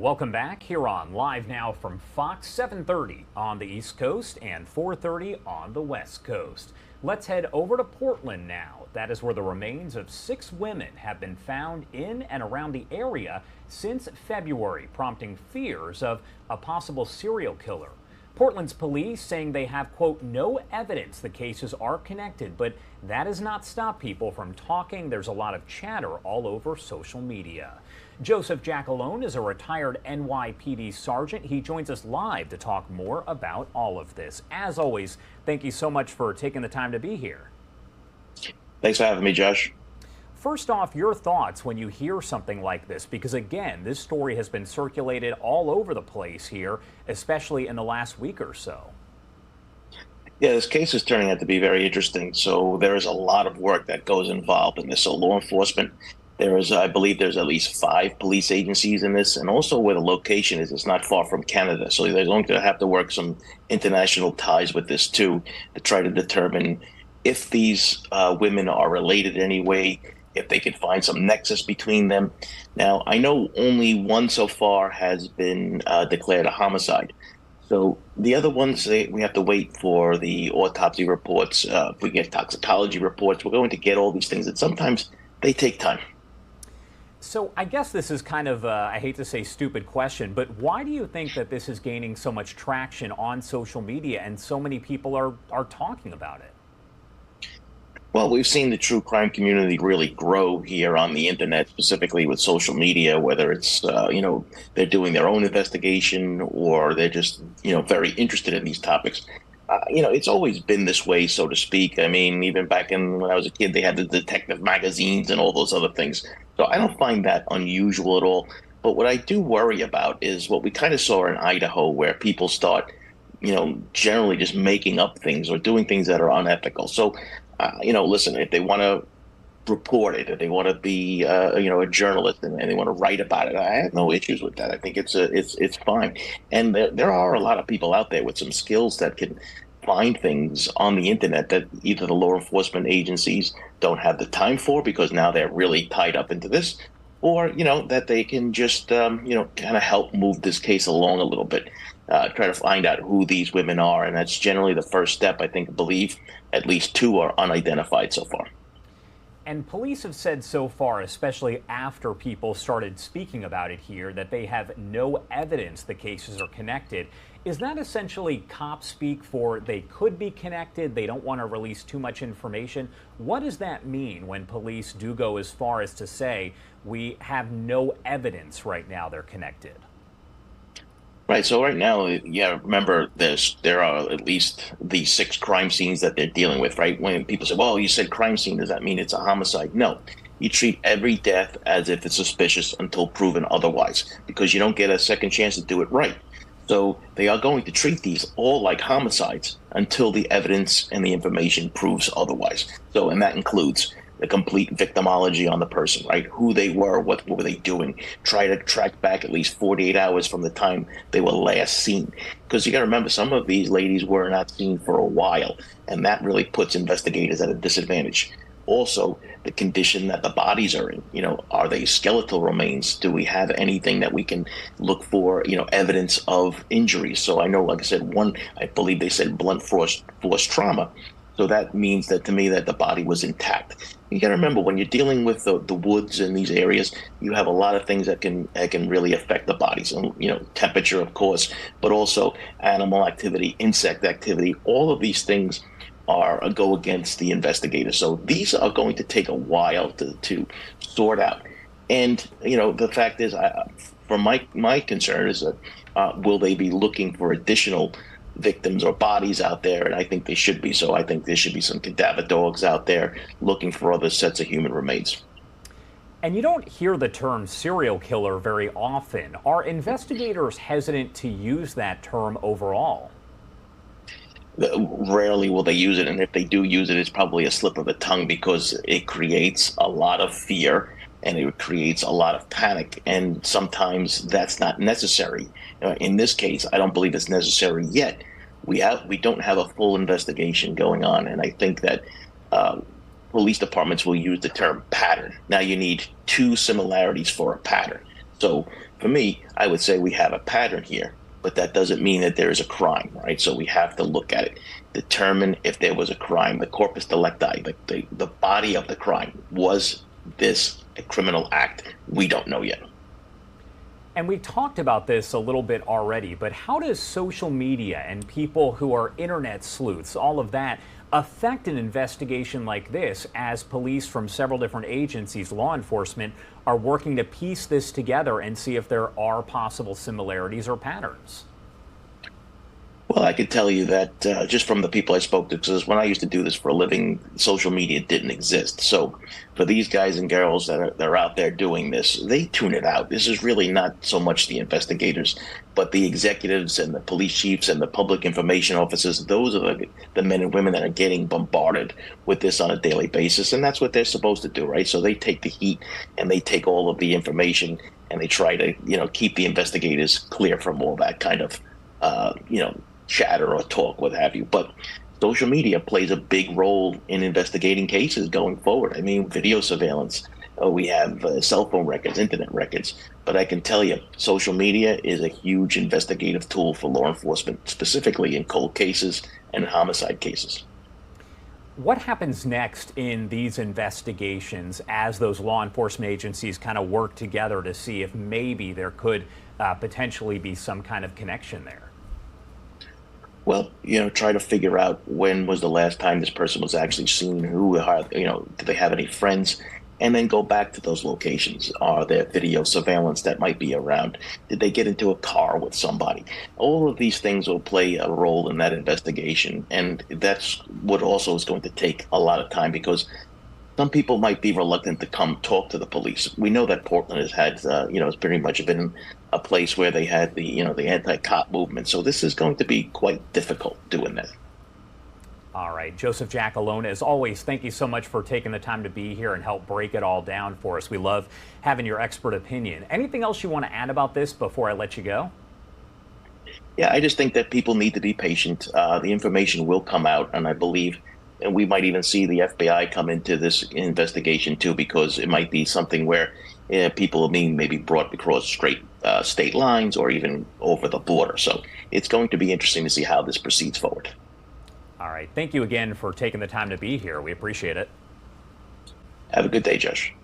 Welcome back here on Live Now from Fox, 7:30 on the East Coast and 4:30 on the West Coast. Let's head over to Portland now. That is where the remains of 6 women have been found in and around the area since February, prompting fears of a possible serial killer. Portland's police saying they have, quote, no evidence the cases are connected, but that has not stopped people from talking. There's a lot of chatter all over social media. Joseph Giacalone is a retired NYPD sergeant. He joins us live to talk more about all of this. As always, thank you so much for taking the time to be here. Thanks for having me, Josh. First off, your thoughts when you hear something like this, because again, this story has been circulated all over the place here, especially in the last week or so. Yeah, this case is turning out to be very interesting. So there is a lot of work that goes involved in this. So law enforcement, I believe there's at least 5 police agencies in this, and also where the location is, it's not far from Canada. So they're going to have to work some international ties with this too, to try to determine if these women are related in any way, if they could find some nexus between them. Now, I know only one so far has been declared a homicide. So the other ones, we have to wait for the autopsy reports. If we get toxicology reports, we're going to get all these things, and sometimes they take time. So I guess this is kind of, I hate to say stupid question, but why do you think that this is gaining so much traction on social media and so many people are talking about it? Well, we've seen the true crime community really grow here on the internet, specifically with social media, whether it's, they're doing their own investigation or they're just, very interested in these topics. It's always been this way, so to speak. I mean, even back when I was a kid, they had the detective magazines and all those other things. So I don't find that unusual at all. But what I do worry about is what we kind of saw in Idaho, where people start, generally just making up things or doing things that are unethical. So, listen, if they want to report it, if they want to be, a journalist and they want to write about it, I have no issues with that. I think it's fine. And there are a lot of people out there with some skills that can find things on the internet that either the law enforcement agencies don't have the time for because now they're really tied up into this, or, that they can just, kind of help move this case along a little bit, try to find out who these women are. And that's generally the first step. I believe at least 2 are unidentified so far. And police have said so far, especially after people started speaking about it here, that they have no evidence the cases are connected. Is that essentially cop speak for they could be connected, they don't want to release too much information? What does that mean when police do go as far as to say we have no evidence right now they're connected? Right. So right now, remember there are at least these 6 crime scenes that they're dealing with, right? When people say, well, you said crime scene, does that mean it's a homicide? No. You treat every death as if it's suspicious until proven otherwise, because you don't get a second chance to do it right. So they are going to treat these all like homicides until the evidence and the information proves otherwise. So, and that includes the complete victimology on the person, right? Who they were, what were they doing? Try to track back at least 48 hours from the time they were last seen. Because you got to remember, some of these ladies were not seen for a while, and that really puts investigators at a disadvantage. Also, the condition that the bodies are in, are they skeletal remains? Do we have anything that we can look for, evidence of injuries? So I know, like I said, I believe they said blunt force trauma. So that means that to me that the body was intact. You got to remember, when you're dealing with the woods in these areas, you have a lot of things that can really affect the bodies. And, temperature, of course, but also animal activity, insect activity. All of these things go against the investigator. So these are going to take a while to sort out. And, the fact is, from my concern is that will they be looking for additional victims or bodies out there? And I think they should be. So I think there should be some cadaver dogs out there looking for other sets of human remains. And you don't hear the term serial killer very often. Are investigators hesitant to use that term overall? Rarely will they use it. And if they do use it, it's probably a slip of the tongue, because it creates a lot of fear and it creates a lot of panic. And sometimes that's not necessary. In this case, I don't believe it's necessary yet. We don't have a full investigation going on. And I think that police departments will use the term pattern. Now, you need 2 similarities for a pattern. So for me, I would say we have a pattern here, but that doesn't mean that there is a crime, right? So we have to look at it, determine if there was a crime, the corpus delicti, the body of the crime. Was this a criminal act? We don't know yet. And we talked about this a little bit already, but how does social media and people who are internet sleuths, all of that, affect an investigation like this as police from several different agencies, law enforcement, are working to piece this together and see if there are possible similarities or patterns? Well, I could tell you that just from the people I spoke to, because when I used to do this for a living, social media didn't exist. So for these guys and girls that are out there doing this, they tune it out. This is really not so much the investigators, but the executives and the police chiefs and the public information officers. Those are the men and women that are getting bombarded with this on a daily basis. And that's what they're supposed to do, right? So they take the heat and they take all of the information and they try to, keep the investigators clear from all that kind of, chatter or talk, what have you. But social media plays a big role in investigating cases going forward. I mean, video surveillance, we have cell phone records, internet records. But I can tell you, social media is a huge investigative tool for law enforcement, specifically in cold cases and homicide cases. What happens next in these investigations as those law enforcement agencies kind of work together to see if maybe there could potentially be some kind of connection there? Well, try to figure out when was the last time this person was actually seen, do they have any friends? And then go back to those locations. Are there video surveillance that might be around? Did they get into a car with somebody? All of these things will play a role in that investigation. And that's what also is going to take a lot of time because some people might be reluctant to come talk to the police. We know that Portland has had, it's pretty much been a place where they had the anti-cop movement. So this is going to be quite difficult doing that. All right, Joseph Giacalone, as always, thank you so much for taking the time to be here and help break it all down for us. We love having your expert opinion. Anything else you want to add about this before I let you go? Yeah, I just think that people need to be patient. The information will come out, and I believe and we might even see the FBI come into this investigation too, because it might be something where people are being maybe brought across straight state lines or even over the border. So it's going to be interesting to see how this proceeds forward. All right. Thank you again for taking the time to be here. We appreciate it. Have a good day, Josh.